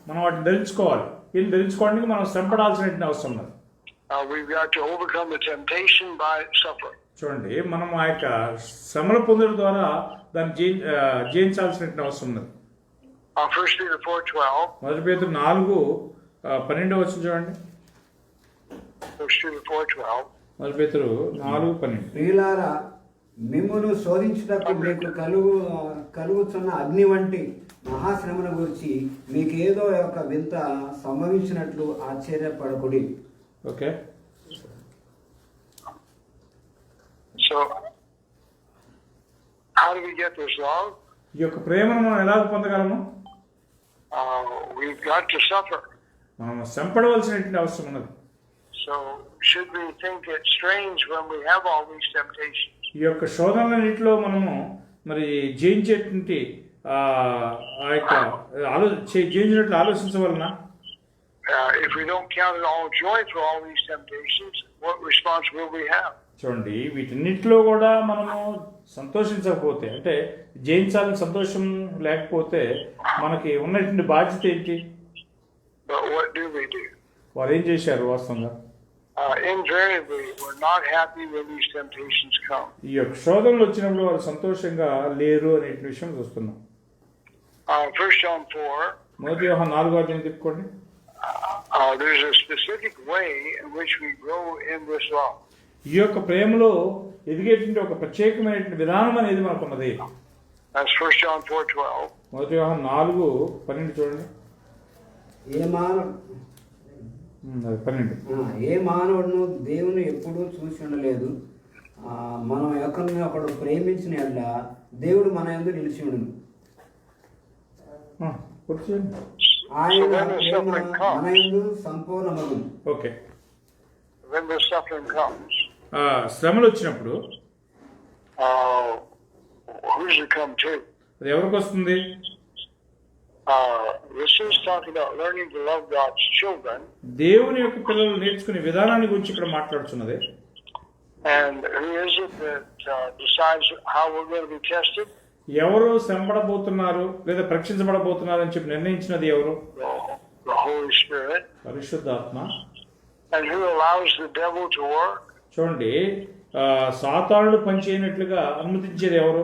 మనం వాటిని ధరించుకోవాలి. వీటిని ధరించుకోవడానికి మనం శ్రమపడాల్సిన అవసరం ఉంది. We've got to overcome the temptation by suffering. చూడండి, మనం ఆ యొక్క శ్రమలు పొందడం ద్వారా దాన్ని జయించాల్సిన అవసరం ఉంది. 1 Peter 4:12. 1 పేతురు 4:12 వచనం చూడండి. 1 Peter 4:12. 1 పేతురు 4:12. ప్రియులారా, మిమ్మును శోధించుటకు మీకు కలుగుతున్న అగ్ని వంటి మహాశ్రమను గురించి మీకేదో ఒక వింత సంభవించినట్లు ఆశ్చర్యపడకుడి. Okay, So how do we get this love? ఈ యొక్క ప్రేమను మనం ఎలా పొందగలము? We've got to suffer. మనం శ్రమపడవలసిన అవసరం ఉన్నది. So should we think it strange when we have all these temptations? ఈ యొక్క శోధనలన్నింటిలో మనము మరి జయించేటువంటి ఆ యొక్క జయించినట్లు ఆలోచించవలన? If we don't count it all joy for all these temptations, what response will we have? చూడండి, వీటన్నిటిలో కూడా మనము సంతోషించకపోతే, అంటే జయించాలని సంతోషం లేకపోతే మనకి ఉన్నటువంటి బాధ్యత ఏంటి? But what do we do? వారు ఏం చేశారు వాస్తవంగా? Invariably, we're not happy when these temptations come. ఈ యొక్క శోధనలు వచ్చినప్పుడు వారు సంతోషంగా లేరు అనే విషయం చూస్తున్నాం. 1 John 4. 1 యోహాను 4వ అధ్యాయం తిప్పుకోండి. There's a specific way in which we grow in this love. ఈ యొక్క ప్రేమలో ఎదిగేటువంటి ఒక ప్రత్యేకమైనటువంటి విధానం అనేది మనకు ఉన్నది. That's 1 John 4:12. 1 యోహాను 4:12 చూడండి. ఏ మానవుడును దేవుని ఎప్పుడూ చూసి ఉండలేదు. మనం ఒకడు ప్రేమించిన యెడల దేవుడు మన యందు నిలిచి ఉండును. ఆయన ప్రేమ మన యందు సంపూర్ణమగును. Okay, When the suffering comes, శ్రమలు వచ్చినప్పుడు who's it come to? అది ఎవరికి వస్తుంది? This is talking about learning to love God's children. దేవుని యొక్క పిల్లలు నేర్చుకునే విధానాన్ని గురించి ఇక్కడ మాట్లాడుతున్నది. And who is it that decides how we're going to be tested? ఎవరు శ్రమపడబోతున్నారు లేదా పరీక్షించబడబోతున్నారు అని చెప్పి నిర్ణయించినది ఎవరు? The Holy Spirit. పరిశుద్ధాత్మ. And who allows the devil to work? చూడండి, సాతానుడు పనిచేయనట్లుగా అనుమతించేది ఎవరు?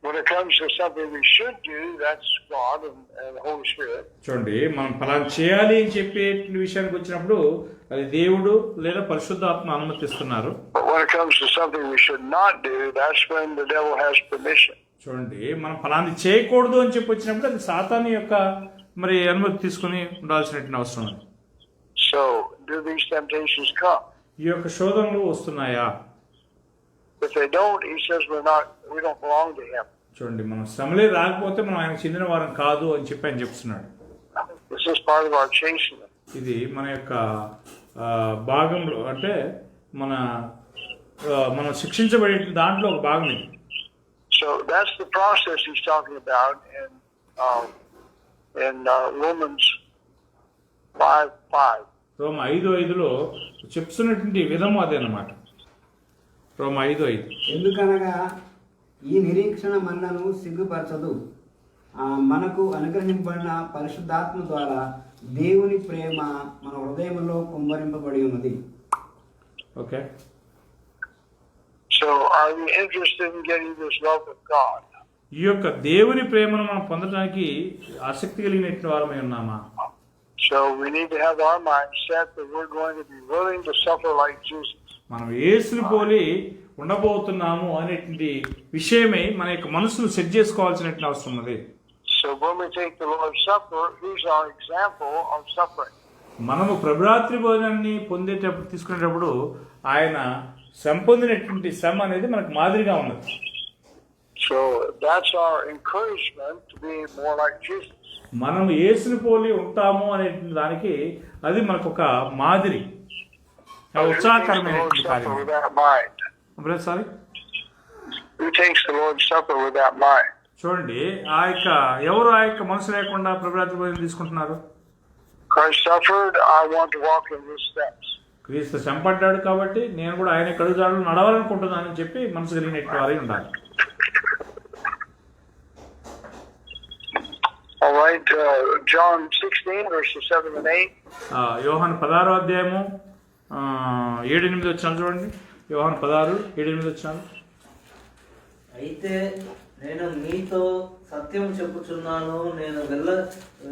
When it comes to something we should do, that's God and the Holy Spirit. చూడండి, మనం ఫలానా చేయాలి అని చెప్పే విషయానికి వచ్చినప్పుడు అది దేవుడు లేదా పరిశుద్ధాత్మ అనుమతిస్తున్నారు. But when it comes to something we should not do, that's when the devil has permission. చూడండి, మనం ఫలాన్ని చేయకూడదు అని చెప్పి వచ్చినప్పుడు అది సాతాను యొక్క మరి అనుమతి తీసుకుని ఉండాల్సిన అవసరం ఉంది. So, do these temptations come? ఈ యొక్క శోధనలు వస్తున్నాయా? If they don't, he says we don't belong to him. చూడండి, మనం శ్రమలే రాకపోతే మనం ఆయనకు చెందిన వారం కాదు అని చెప్పి ఆయన చెప్తున్నాడు. This is part of our chastening. ఇది మన యొక్క భాగంలో, అంటే మనం శిక్షించబడే దాంట్లో ఒక భాగం ఇది. So that's the process he's talking about in in Romans 5:5. రోమ 5:5లో చెప్తున్నటువంటి విధము అదే అన్నమాట. రోమ 5:5. ఎందుకనగా ఈ నిరీక్షణ మనలను సిగ్గుపరచదు, మనకు అనుగ్రహింపబడిన పరిశుద్ధాత్మ ద్వారా దేవుని ప్రేమ మన హృదయంలో కుమ్మరింపబడి ఉన్నది. Okay. So are we interested in getting this love of God? ఈ యొక్క దేవుని ప్రేమను మనం పొందడానికి ఆసక్తి కలిగినటువంటి వారమై ఉన్నామా? So we need to have our mind set that we're going to be willing to suffer like Jesus. మనం యేసుని పోలి ఉండబోతున్నాము అనేటువంటి విషయమై మన యొక్క మనసును సెట్ చేసుకోవాల్సినటువంటి అవసరం ఉన్నది. So when we take the Lord's Supper, He's our example of suffering. మనము ప్రభురాత్రి భోజనాన్ని పొందేటప్పుడు తీసుకునేటప్పుడు ఆయన శ్రమ పొందినటువంటి శ్రమ అనేది మనకు మాదిరిగా ఉన్నది. So that's our encouragement to be more like Jesus. మనం యేసుని పోలి ఉంటాము అనే దానికి అది మనకు ఒక మాదిరి, ఉత్సాహకరమైనటువంటి కార్యం. Sorry, Who takes the Lord's Supper with that mind? చూడండి, ఎవరు ఆ యొక్క మనసు లేకుండా ప్రభురాత్రి భోజనం తీసుకుంటున్నారు? Christ suffered, I want to walk in His steps. క్రీస్తు శ్రమపడ్డాడు కాబట్టి నేను కూడా ఆయన కడుగుజాడలు నడవాలనుకుంటున్నానని చెప్పి మనసు కలిగినట్టు వారై ఉండాలి. All right, John 16 verses 7 and 8. యోహాను 16వ అధ్యాయము 7-8 వచ్చాను చూడండి. యోహాను 16:7-8 వచ్చాను. అయితే నేను మీతో సత్యం చెప్పుచున్నాను, నేను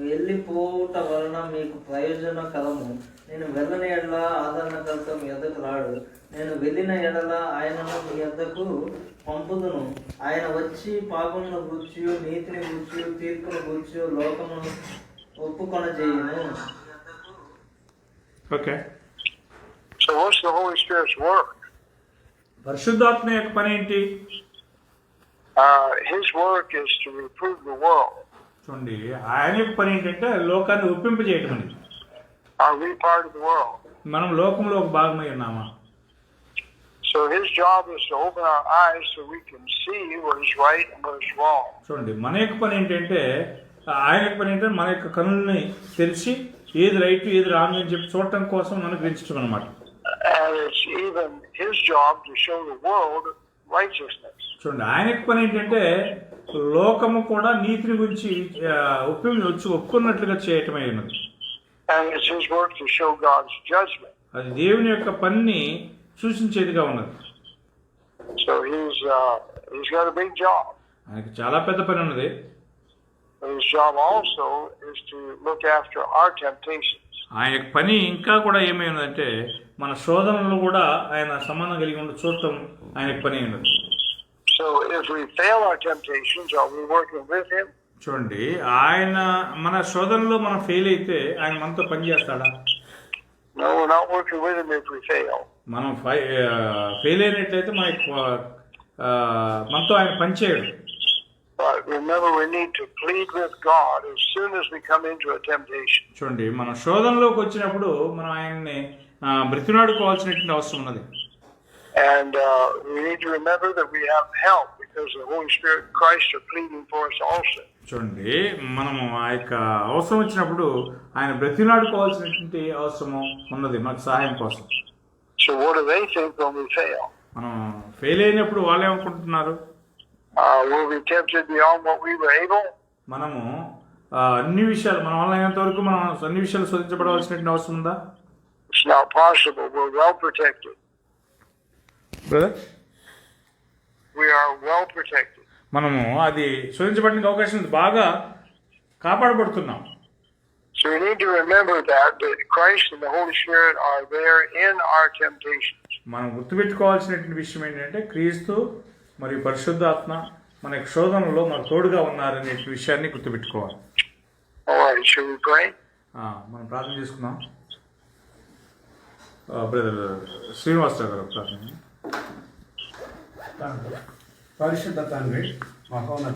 వెళ్ళిపోవుట వలన మీకు ప్రయోజనకరము. నేను వెళ్ళని ఎడల ఆదరణకర్త మీ యొద్దకు రాడు, నేను వెళ్ళిన ఎడల ఆయనను మీ యొద్దకు పంపుదును. ఆయన వచ్చి పాపమును గూర్చి, నీతిని గూర్చి, తీర్పును గూర్చి లోకమును ఒప్పుకొనజేయును. Okay. So what's the Holy Spirit's work? పరిశుద్ధాత్మ యొక్క పని ఏంటి? His work is to reprove the world. చూడండి, ఆయన యొక్క పని ఏంటంటే లోకాన్ని ఒప్పింపజేయటం అనేది. Are we part of the world? మనం లోకంలో ఒక భాగమై ఉన్నామా? So His job is to open our eyes so we can see what is right and what is wrong. చూడండి, మన యొక్క పని ఏంటంటే ఆయన యొక్క పని ఏంటంటే మన యొక్క కనుల్ని తెలిసి ఏది రైట్ ఏది రాంగ్ అని చెప్పి చూడటం కోసం మనకు పెంచడం అనమాట. And it's even His job to show the world righteousness. చూడండి, ఆయన యొక్క పని ఏంటంటే లోకము కూడా నీతిని గురించి ఒప్పుకున్నట్లుగా చేయటమే ఉన్నది. And it's His work to show God's judgment. అది దేవుని యొక్క పనిని సూచించేదిగా ఉన్నది. So He's got a big job. ఆయనకి చాలా పెద్ద పని ఉన్నది. His job also is to look after our temptations. ఆయన యొక్క పని ఇంకా కూడా ఏమై ఉన్నదంటే మన శోధనలు కూడా ఆయన సంబంధం కలిగి ఉండి చూడటం ఆయన యొక్క పని ఉన్నది. So if we fail our temptations, are we working with Him? చూడండి, ఆయన మన శోధనలో మనం ఫెయిల్ అయితే ఆయన మనతో పని చేస్తాడా? No, we're not working with Him if we fail. మనం ఫెయిల్ అయినట్లయితే మనతో ఆయన పని చేయడు. But remember, we need to plead with God as soon as we come into a temptation. చూడండి, మన శోధనలోకి వచ్చినప్పుడు మనం ఆయన్ని బ్రతిమాడుకోవాల్సినటువంటి అవసరం ఉన్నది. And we need to remember that we have help because the Holy Spirit and Christ are pleading for us also. చూడండి, మనము ఆ యొక్క అవసరం వచ్చినప్పుడు ఆయన బ్రతిమాడుకోవాల్సినటువంటి అవసరము ఉన్నది మనకు సహాయం కోసం. So what do they think when we fail? మనం ఫెయిల్ అయినప్పుడు వాళ్ళు ఏమనుకుంటున్నారు? Will we be tempted beyond what we were able? మనము అన్ని విషయాలు మన వల్ల అయినంత వరకు మనం అన్ని విషయాలు శోధించబడవలసినటువంటి అవసరం ఉందా? It's not possible. We're well protected. Brother, We are well protected. మనము అది శోధించబడడానికి అవకాశం ఉంది, బాగా కాపాడబడుతున్నాం. So we need to remember that Christ and the Holy Spirit are there in our temptations. మనం గుర్తుపెట్టుకోవాల్సినటువంటి విషయం ఏంటంటే క్రీస్తు మరియు పరిశుద్ధాత్మ మన యొక్క శోధనలో మనకు తోడుగా ఉన్నారనే విషయాన్ని గుర్తుపెట్టుకోవాలి. All right, shall we pray? మనం ప్రార్థన చేసుకుందాం. బ్రదర్ శ్రీనివాసరావు గారు ప్రార్థన. పరిశుద్ధ తండ్రి, మహోన్నత